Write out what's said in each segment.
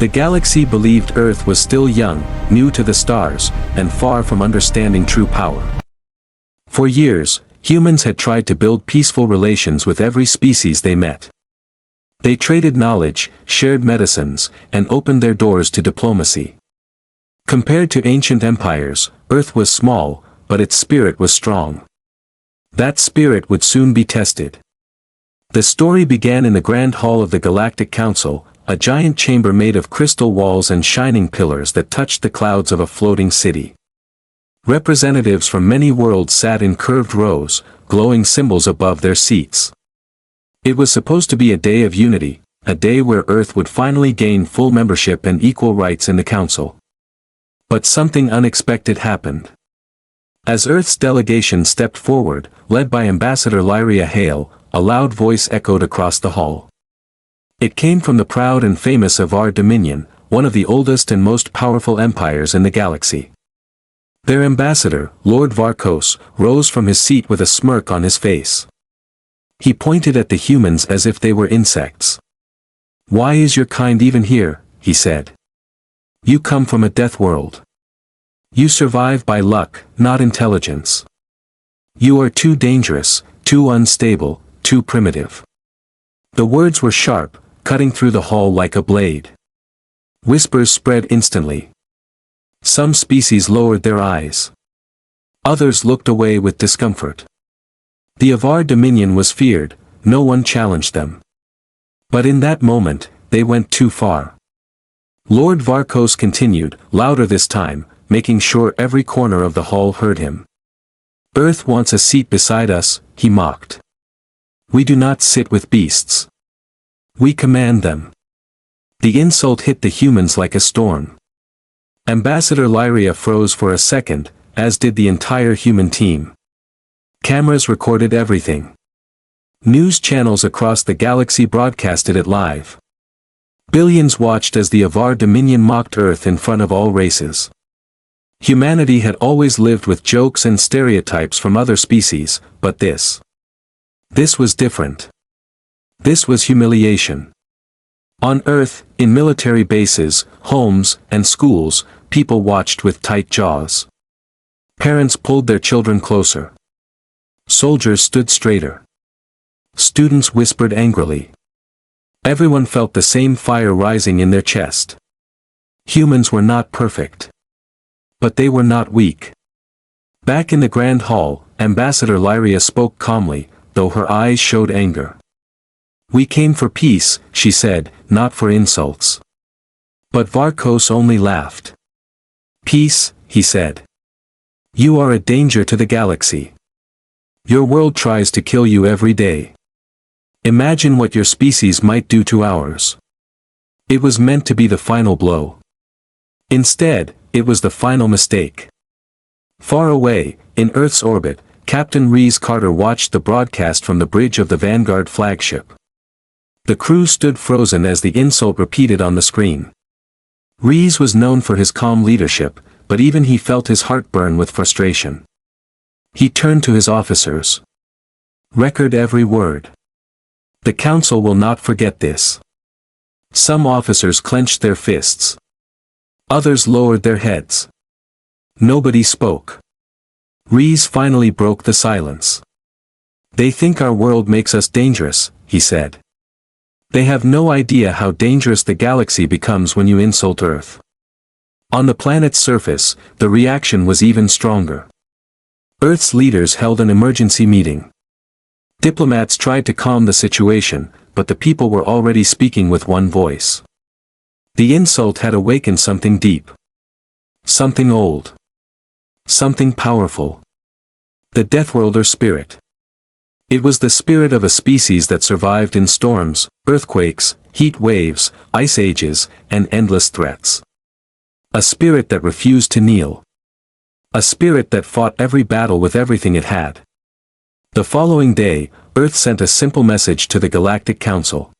The galaxy believed Earth was still young, new to the stars, and far from understanding true power. For years, humans had tried to build peaceful relations with every species they met. They traded knowledge, shared medicines, and opened their doors to diplomacy. Compared to ancient empires, Earth was small, but its spirit was strong. That spirit would soon be tested. The story began in the Grand Hall of the Galactic Council, a giant chamber made of crystal walls and shining pillars that touched the clouds of a floating city. Representatives from many worlds sat in curved rows, glowing symbols above their seats. It was supposed to be a day of unity, a day where Earth would finally gain full membership and equal rights in the Council. But something unexpected happened. As Earth's delegation stepped forward, led by Ambassador Lyria Hale, a loud voice echoed across the hall. It came from the proud and famous of our Dominion, one of the oldest and most powerful empires in the galaxy. Their ambassador, Lord Varkos, rose from his seat with a smirk on his face. He pointed at the humans as if they were insects. "Why is your kind even here?" he said. "You come from a death world. You survive by luck, not intelligence. You are too dangerous, too unstable, too primitive." The words were sharp, cutting through the hall like a blade. Whispers spread instantly. Some species lowered their eyes. Others looked away with discomfort. The Avar Dominion was feared, no one challenged them. But in that moment, they went too far. Lord Varkos continued, louder this time, making sure every corner of the hall heard him. "Earth wants a seat beside us," he mocked. "We do not sit with beasts. We command them." The insult hit the humans like a storm. Ambassador Lyria froze for a second, as did the entire human team. Cameras recorded everything. News channels across the galaxy broadcasted it live. Billions watched as the Avar Dominion mocked Earth in front of all races. Humanity had always lived with jokes and stereotypes from other species, but this was different. This was humiliation. On Earth, in military bases, homes, and schools, people watched with tight jaws. Parents pulled their children closer. Soldiers stood straighter. Students whispered angrily. Everyone felt the same fire rising in their chest. Humans were not perfect. But they were not weak. Back in the Grand Hall, Ambassador Lyria spoke calmly, though her eyes showed anger. "We came for peace," she said, "not for insults." But Varkos only laughed. "Peace," he said. "You are a danger to the galaxy. Your world tries to kill you every day. Imagine what your species might do to ours." It was meant to be the final blow. Instead, it was the final mistake. Far away, in Earth's orbit, Captain Rhys Carter watched the broadcast from the bridge of the Vanguard flagship. The crew stood frozen as the insult repeated on the screen. Rhys was known for his calm leadership, but even he felt his heart burn with frustration. He turned to his officers. "Record every word. The Council will not forget this." Some officers clenched their fists. Others lowered their heads. Nobody spoke. Rhys finally broke the silence. "They think our world makes us dangerous," he said. "They have no idea how dangerous the galaxy becomes when you insult Earth." On the planet's surface, the reaction was even stronger. Earth's leaders held an emergency meeting. Diplomats tried to calm the situation, but the people were already speaking with one voice. The insult had awakened something deep. Something old. Something powerful. The Deathworlder spirit. It was the spirit of a species that survived in storms, earthquakes, heat waves, ice ages, and endless threats. A spirit that refused to kneel. A spirit that fought every battle with everything it had. The following day, Earth sent a simple message to the Galactic Council.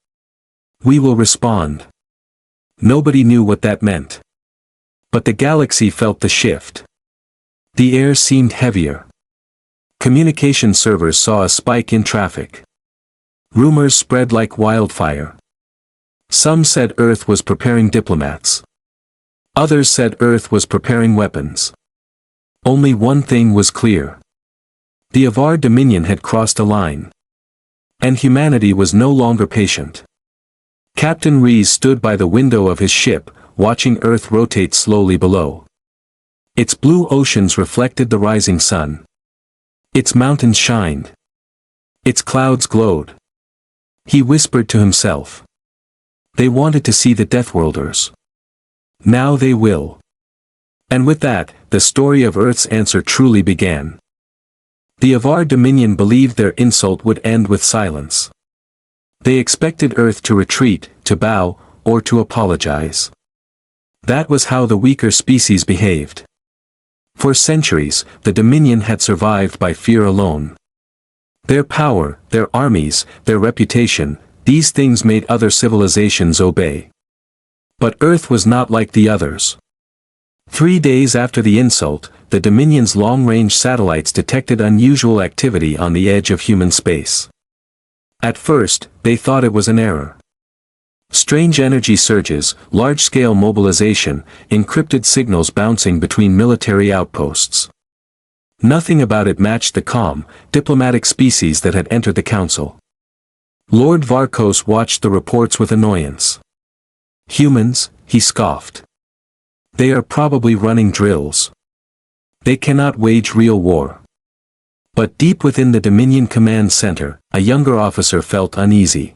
"We will respond." Nobody knew what that meant. But the galaxy felt the shift. The air seemed heavier. Communication servers saw a spike in traffic. Rumors spread like wildfire. Some said Earth was preparing diplomats. Others said Earth was preparing weapons. Only one thing was clear. The Avar Dominion had crossed a line. And humanity was no longer patient. Captain Rees stood by the window of his ship, watching Earth rotate slowly below. Its blue oceans reflected the rising sun. Its mountains shined. Its clouds glowed. He whispered to himself. They wanted to see the Deathworlders. Now they will. And with that, the story of Earth's answer truly began. The Avar Dominion believed their insult would end with silence. They expected Earth to retreat, to bow, or to apologize. That was how the weaker species behaved. For centuries, the Dominion had survived by fear alone. Their power, their armies, their reputation, these things made other civilizations obey. But Earth was not like the others. 3 days after the insult, the Dominion's long-range satellites detected unusual activity on the edge of human space. At first, they thought it was an error. Strange energy surges, large-scale mobilization, encrypted signals bouncing between military outposts. Nothing about it matched the calm, diplomatic species that had entered the council. Lord Varkos watched the reports with annoyance. Humans, he scoffed. They are probably running drills. They cannot wage real war. But deep within the Dominion Command Center, a younger officer felt uneasy.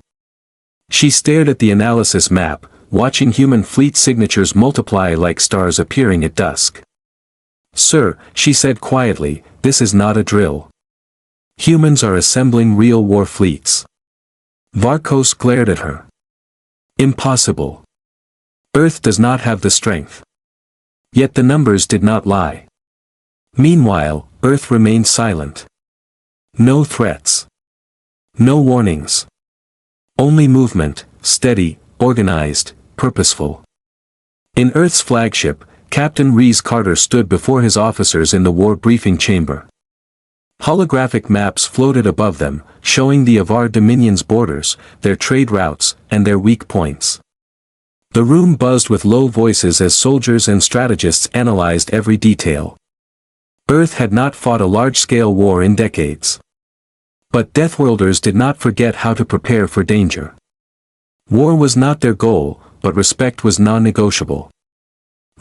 She stared at the analysis map, watching human fleet signatures multiply like stars appearing at dusk. Sir, she said quietly, this is not a drill. Humans are assembling real war fleets. Varkos glared at her. Impossible. Earth does not have the strength. Yet the numbers did not lie. Meanwhile, Earth remained silent. No threats. No warnings. Only movement, steady, organized, purposeful. In Earth's flagship, Captain Rees Carter stood before his officers in the war briefing chamber. Holographic maps floated above them, showing the Avar Dominion's borders, their trade routes, and their weak points. The room buzzed with low voices as soldiers and strategists analyzed every detail. Earth had not fought a large-scale war in decades. But Deathworlders did not forget how to prepare for danger. War was not their goal, but respect was non-negotiable.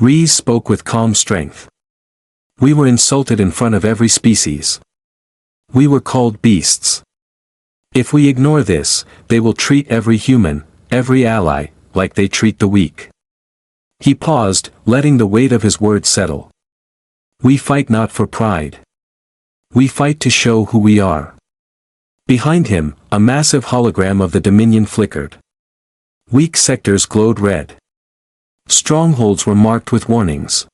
Rees spoke with calm strength. We were insulted in front of every species. We were called beasts. If we ignore this, they will treat every human, every ally, like they treat the weak. He paused, letting the weight of his words settle. We fight not for pride. We fight to show who we are. Behind him, a massive hologram of the Dominion flickered. Weak sectors glowed red. Strongholds were marked with warnings.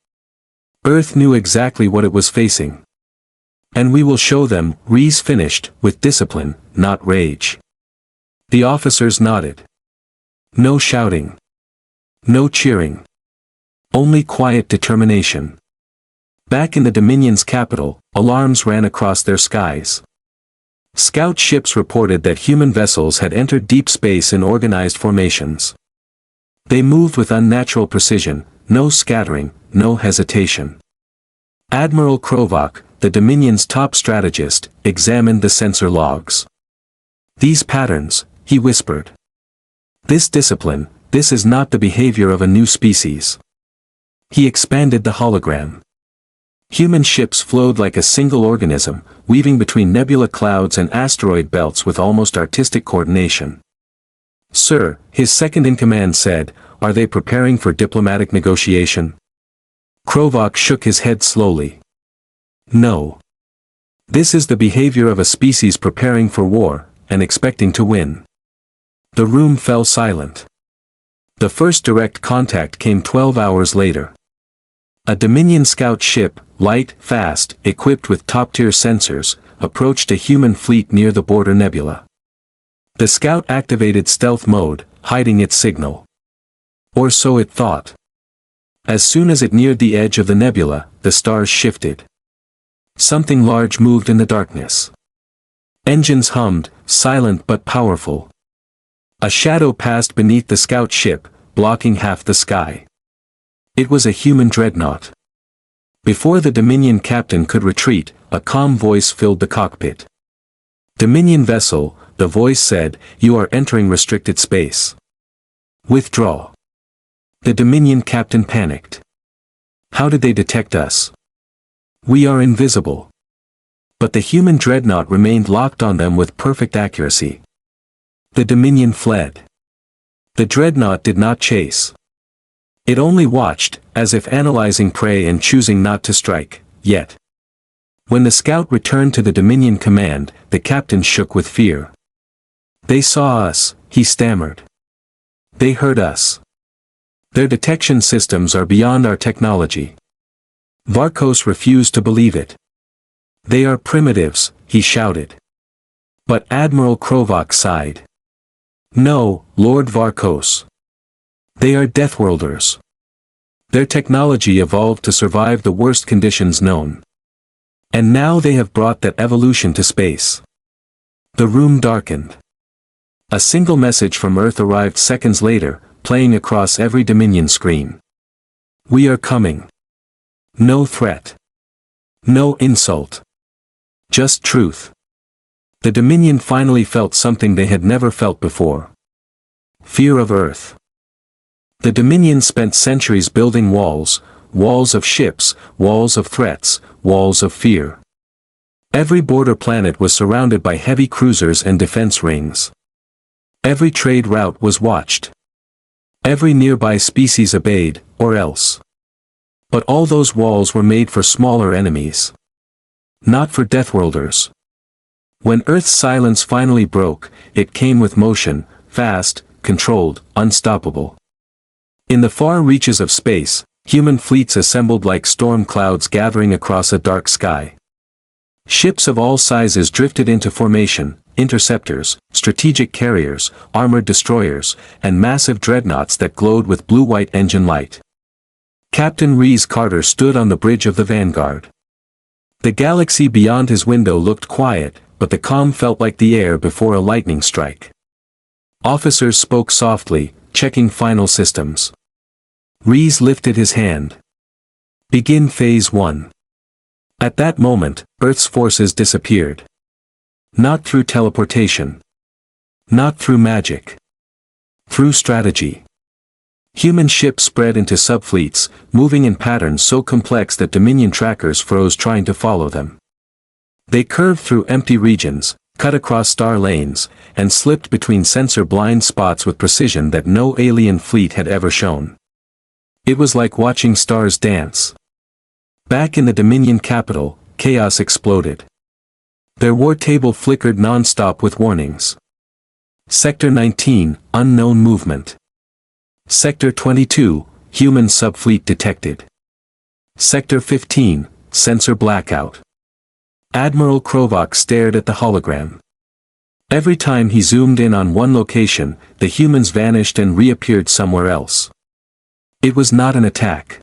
Earth knew exactly what it was facing. And we will show them, Rees finished, with discipline, not rage. The officers nodded. No shouting. No cheering. Only quiet determination. Back in the Dominion's capital, alarms ran across their skies. Scout ships reported that human vessels had entered deep space in organized formations. They moved with unnatural precision, no scattering, no hesitation. Admiral Krovak, the Dominion's top strategist, examined the sensor logs. These patterns, he whispered. This discipline, this is not the behavior of a new species. He expanded the hologram. Human ships flowed like a single organism, weaving between nebula clouds and asteroid belts with almost artistic coordination. Sir, his second-in-command said, are they preparing for diplomatic negotiation? Krovak shook his head slowly. No. This is the behavior of a species preparing for war, and expecting to win. The room fell silent. The first direct contact came 12 hours later. A Dominion scout ship, light, fast, equipped with top-tier sensors, approached a human fleet near the border nebula. The scout activated stealth mode, hiding its signal. Or so it thought. As soon as it neared the edge of the nebula, the stars shifted. Something large moved in the darkness. Engines hummed, silent but powerful. A shadow passed beneath the scout ship, blocking half the sky. It was a human dreadnought. Before the Dominion captain could retreat, a calm voice filled the cockpit. "Dominion vessel," the voice said, "you are entering restricted space. Withdraw." The Dominion captain panicked. How did they detect us? We are invisible. But the human dreadnought remained locked on them with perfect accuracy. The Dominion fled. The dreadnought did not chase. It only watched, as if analyzing prey and choosing not to strike, yet. When the scout returned to the Dominion command, the captain shook with fear. "They saw us," he stammered. "They heard us. Their detection systems are beyond our technology." Varkos refused to believe it. "They are primitives," he shouted. But Admiral Krovak sighed. "No, Lord Varkos. They are Deathworlders. Their technology evolved to survive the worst conditions known. And now they have brought that evolution to space." The room darkened. A single message from Earth arrived seconds later, playing across every Dominion screen. "We are coming. No threat. No insult. Just truth." The Dominion finally felt something they had never felt before. Fear of Earth. The Dominion spent centuries building walls, walls of ships, walls of threats, walls of fear. Every border planet was surrounded by heavy cruisers and defense rings. Every trade route was watched. Every nearby species obeyed, or else. But all those walls were made for smaller enemies. Not for Deathworlders. When Earth's silence finally broke, it came with motion, fast, controlled, unstoppable. In the far reaches of space, human fleets assembled like storm clouds gathering across a dark sky. Ships of all sizes drifted into formation, interceptors, strategic carriers, armored destroyers, and massive dreadnoughts that glowed with blue-white engine light. Captain Rhys Carter stood on the bridge of the Vanguard. The galaxy beyond his window looked quiet, but the calm felt like the air before a lightning strike. Officers spoke softly, checking final systems. Rhys lifted his hand. "Begin Phase 1. At that moment, Earth's forces disappeared. Not through teleportation. Not through magic. Through strategy. Human ships spread into subfleets, moving in patterns so complex that Dominion trackers froze trying to follow them. They curved through empty regions, cut across star lanes, and slipped between sensor-blind spots with precision that no alien fleet had ever shown. It was like watching stars dance. Back in the Dominion capital, chaos exploded. Their war table flickered non-stop with warnings. Sector 19, unknown movement. Sector 22, human subfleet detected. Sector 15, sensor blackout. Admiral Krovak stared at the hologram. Every time he zoomed in on one location, the humans vanished and reappeared somewhere else. It was not an attack.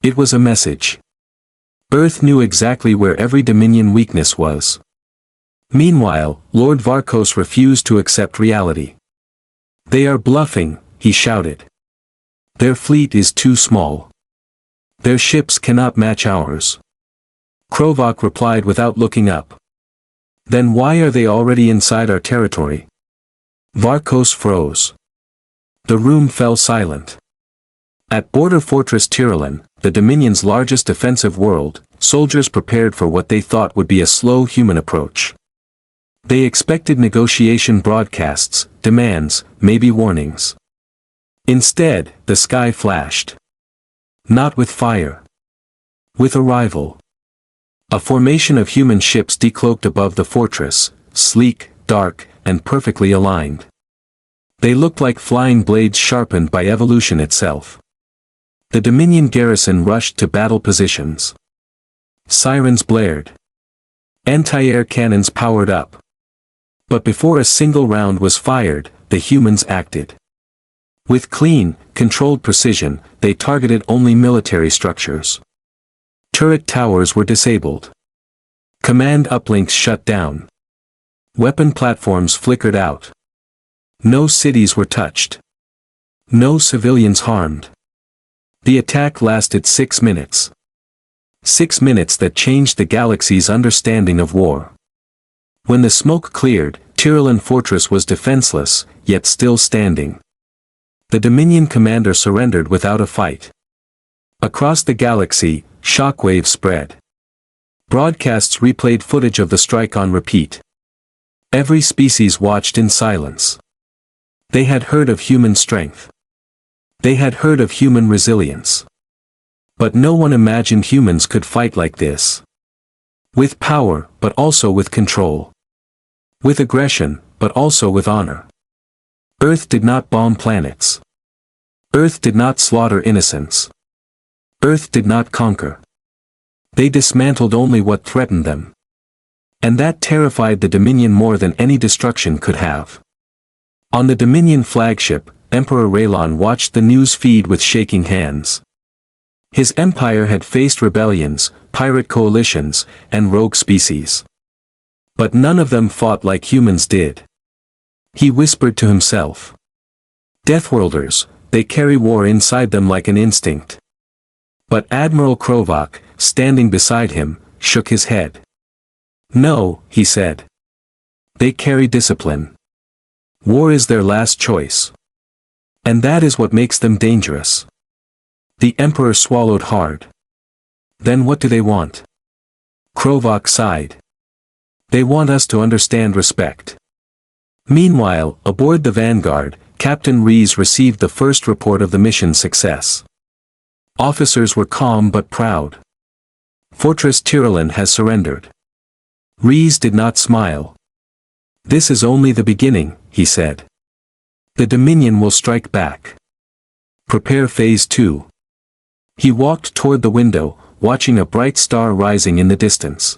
It was a message. Earth knew exactly where every Dominion weakness was. Meanwhile, Lord Varkos refused to accept reality. "They are bluffing," he shouted. "Their fleet is too small. Their ships cannot match ours." Krovak replied without looking up. "Then why are they already inside our territory?" Varkos froze. The room fell silent. At Border Fortress Tyrolin, the Dominion's largest defensive world, soldiers prepared for what they thought would be a slow human approach. They expected negotiation broadcasts, demands, maybe warnings. Instead, the sky flashed. Not with fire. With arrival. A formation of human ships decloaked above the fortress, sleek, dark, and perfectly aligned. They looked like flying blades sharpened by evolution itself. The Dominion garrison rushed to battle positions. Sirens blared. Anti-air cannons powered up. But before a single round was fired, the humans acted. With clean, controlled precision, they targeted only military structures. Turret towers were disabled. Command uplinks shut down. Weapon platforms flickered out. No cities were touched. No civilians harmed. The attack lasted 6 minutes. 6 minutes that changed the galaxy's understanding of war. When the smoke cleared, Tyrolean Fortress was defenseless, yet still standing. The Dominion commander surrendered without a fight. Across the galaxy, shockwaves spread. Broadcasts replayed footage of the strike on repeat. Every species watched in silence. They had heard of human strength. They had heard of human resilience. But no one imagined humans could fight like this. With power, but also with control. With aggression, but also with honor. Earth did not bomb planets. Earth did not slaughter innocents. Earth did not conquer. They dismantled only what threatened them. And that terrified the Dominion more than any destruction could have. On the Dominion flagship, Emperor Raylon watched the news feed with shaking hands. His empire had faced rebellions, pirate coalitions, and rogue species. But none of them fought like humans did. He whispered to himself. Deathworlders, they carry war inside them like an instinct. But Admiral Krovak, standing beside him, shook his head. No, he said. They carry discipline. War is their last choice. And that is what makes them dangerous. The Emperor swallowed hard. Then what do they want? Krovak sighed. They want us to understand respect. Meanwhile, aboard the Vanguard, Captain Rees received the first report of the mission's success. Officers were calm but proud. Fortress Tyrolean has surrendered. Rees did not smile. This is only the beginning, he said. The Dominion will strike back. Prepare Phase 2. He walked toward the window, watching a bright star rising in the distance.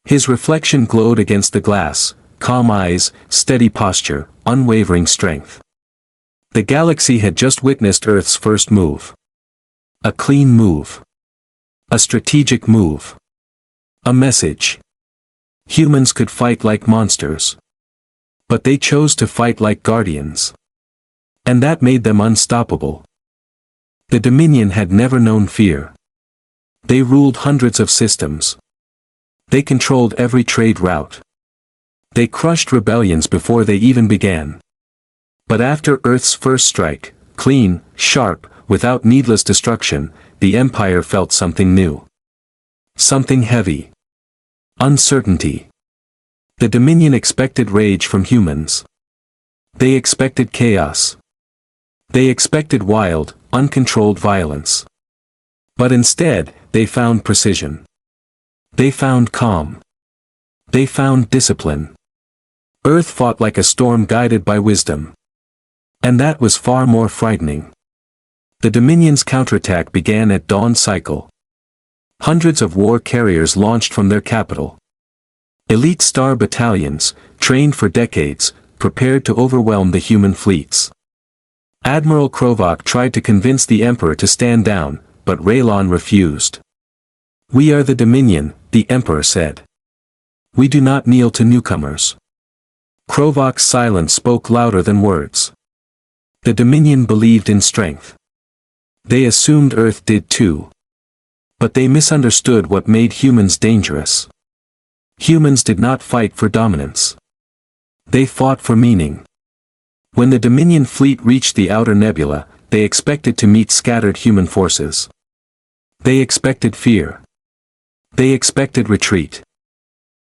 His reflection glowed against the glass, calm eyes, steady posture, unwavering strength. The galaxy had just witnessed Earth's first move. A clean move. A strategic move. A message. Humans could fight like monsters. But they chose to fight like guardians. And that made them unstoppable. The Dominion had never known fear. They ruled hundreds of systems. They controlled every trade route. They crushed rebellions before they even began. But after Earth's first strike, clean, sharp, without needless destruction, the Empire felt something new. Something heavy. Uncertainty. The Dominion expected rage from humans. They expected chaos. They expected wild, uncontrolled violence. But instead, they found precision. They found calm. They found discipline. Earth fought like a storm guided by wisdom. And that was far more frightening. The Dominion's counterattack began at dawn cycle. Hundreds of war carriers launched from their capital. Elite star battalions, trained for decades, prepared to overwhelm the human fleets. Admiral Krovak tried to convince the Emperor to stand down, but Raylon refused. We are the Dominion, the Emperor said. We do not kneel to newcomers. Krovak's silence spoke louder than words. The Dominion believed in strength. They assumed Earth did too. But they misunderstood what made humans dangerous. Humans did not fight for dominance. They fought for meaning. When the Dominion fleet reached the outer nebula, they expected to meet scattered human forces. They expected fear. They expected retreat.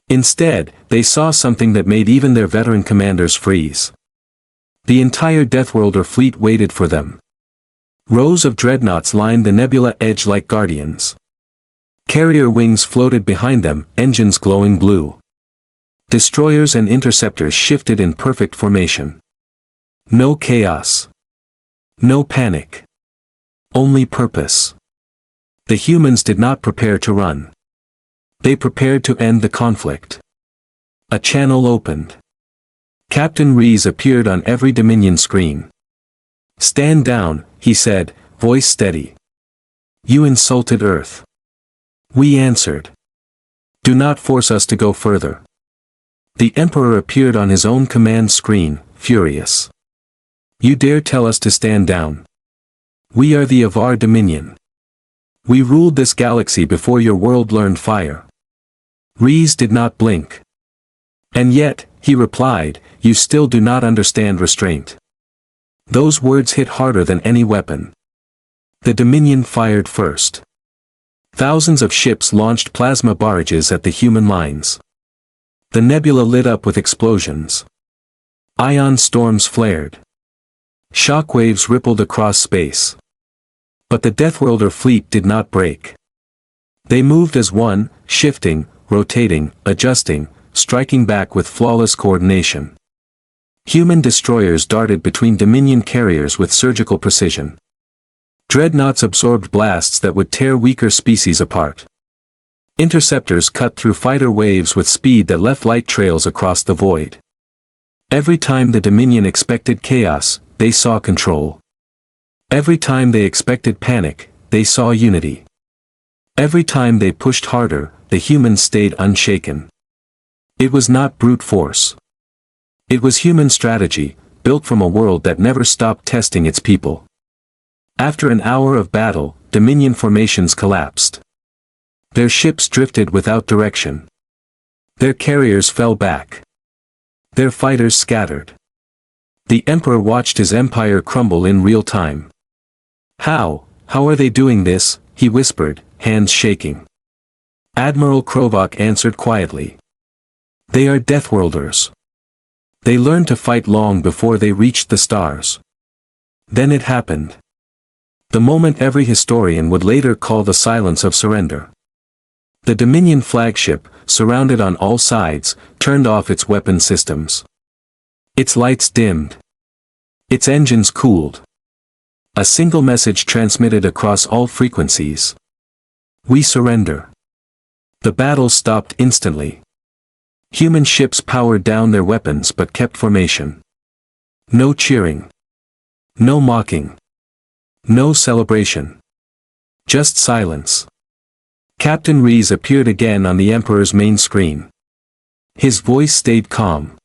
Instead, they saw something that made even their veteran commanders freeze. The entire Deathworlder fleet waited for them. Rows of dreadnoughts lined the nebula edge like guardians. Carrier wings floated behind them, engines glowing blue. Destroyers and interceptors shifted in perfect formation. No chaos. No panic. Only purpose. The humans did not prepare to run. They prepared to end the conflict. A channel opened. Captain Rees appeared on every Dominion screen. Stand down, he said, voice steady. You insulted Earth. We answered. Do not force us to go further. The Emperor appeared on his own command screen, furious. You dare tell us to stand down? We are the of our dominion. We ruled this galaxy before your world learned fire. Reese did not blink. And yet, he replied, you still do not understand restraint. Those words hit harder than any weapon. The Dominion fired first. Thousands of ships launched plasma barrages at the human lines. The nebula lit up with explosions. Ion storms flared. Shockwaves rippled across space. But the Deathworlder fleet did not break. They moved as one, shifting, rotating, adjusting, striking back with flawless coordination. Human destroyers darted between Dominion carriers with surgical precision. Dreadnoughts absorbed blasts that would tear weaker species apart. Interceptors cut through fighter waves with speed that left light trails across the void. Every time the Dominion expected chaos, they saw control. Every time they expected panic, they saw unity. Every time they pushed harder, the humans stayed unshaken. It was not brute force. It was human strategy, built from a world that never stopped testing its people. After an hour of battle, Dominion formations collapsed. Their ships drifted without direction. Their carriers fell back. Their fighters scattered. The Emperor watched his empire crumble in real time. How are they doing this? He whispered, hands shaking. Admiral Krovok answered quietly. They are Deathworlders. They learned to fight long before they reached the stars. Then it happened. The moment every historian would later call the silence of surrender. The Dominion flagship, surrounded on all sides, turned off its weapon systems. Its lights dimmed. Its engines cooled. A single message transmitted across all frequencies. We surrender. The battle stopped instantly. Human ships powered down their weapons but kept formation. No cheering. No mocking. No celebration. Just silence. Captain Reese appeared again on the Emperor's main screen. His voice stayed calm.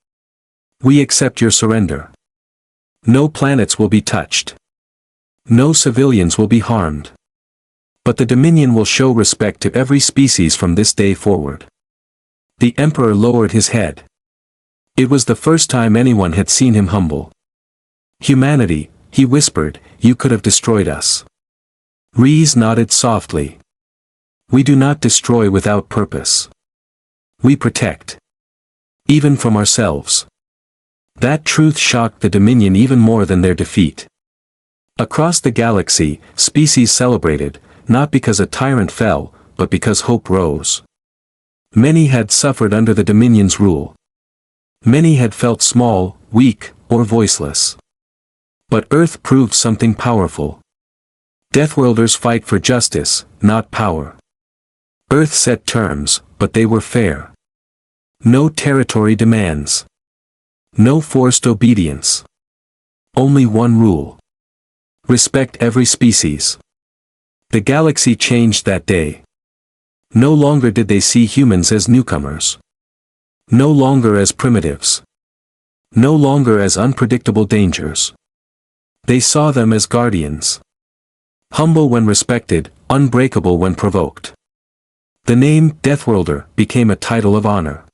We accept your surrender. No planets will be touched. No civilians will be harmed. But the Dominion will show respect to every species from this day forward. The Emperor lowered his head. It was the first time anyone had seen him humble. Humanity, he whispered, you could have destroyed us. Reese nodded softly. We do not destroy without purpose. We protect. Even from ourselves. That truth shocked the Dominion even more than their defeat. Across the galaxy, species celebrated, not because a tyrant fell, but because hope rose. Many had suffered under the Dominion's rule. Many had felt small, weak, or voiceless. But Earth proved something powerful. Deathworlders fight for justice, not power. Earth set terms, but they were fair. No territory demands. No forced obedience. Only one rule. Respect every species. The galaxy changed that day. No longer did they see humans as newcomers. No longer as primitives. No longer as unpredictable dangers. They saw them as guardians. Humble when respected, unbreakable when provoked. The name Deathworlder became a title of honor.